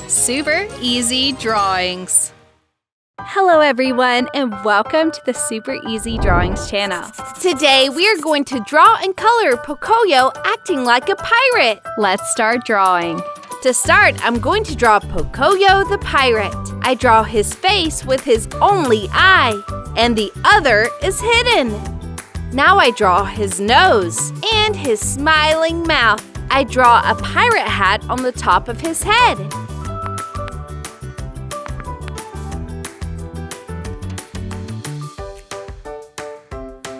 Super Easy Drawings. Hello everyone, and welcome to the Super Easy Drawings channel. Today we are going to draw and color Pocoyo acting like a pirate. Let's start drawing. To start, I'm going to draw Pocoyo the pirate. I draw his face with his only eye, and the other is hidden. Now I draw his nose and his smiling mouth. I draw a pirate hat on the top of his head.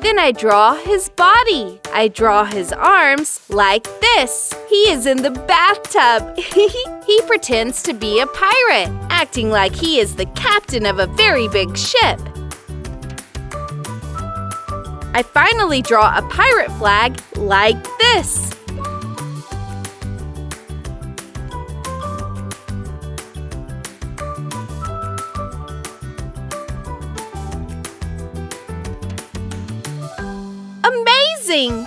Then I draw his body. I draw his arms like this. He is in the bathtub. He pretends to be a pirate, acting like he is the captain of a very big ship. I finally draw a pirate flag like this. Amazing!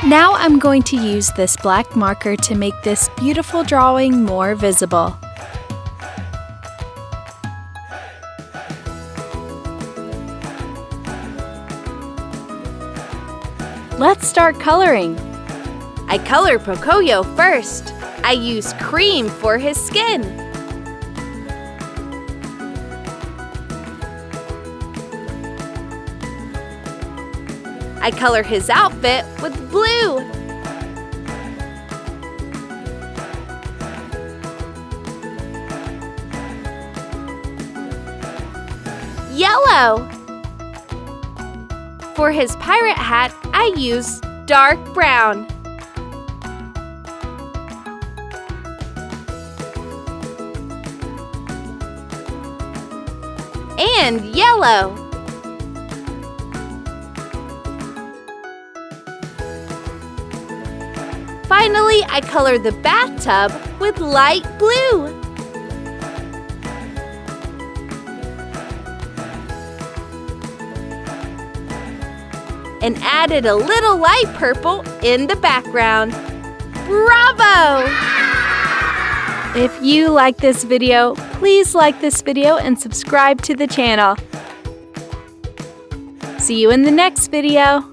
Now I'm going to use this black marker to make this beautiful drawing more visible. Let's start coloring. I color Pocoyo first. I use cream for his skin. I color his outfit with blue. Yellow. For his pirate hat, I use dark brown. And yellow. Finally, I color the bathtub with light blue. And added a little light purple in the background. Bravo! If you like this video, please like this video and subscribe to the channel. See you in the next video.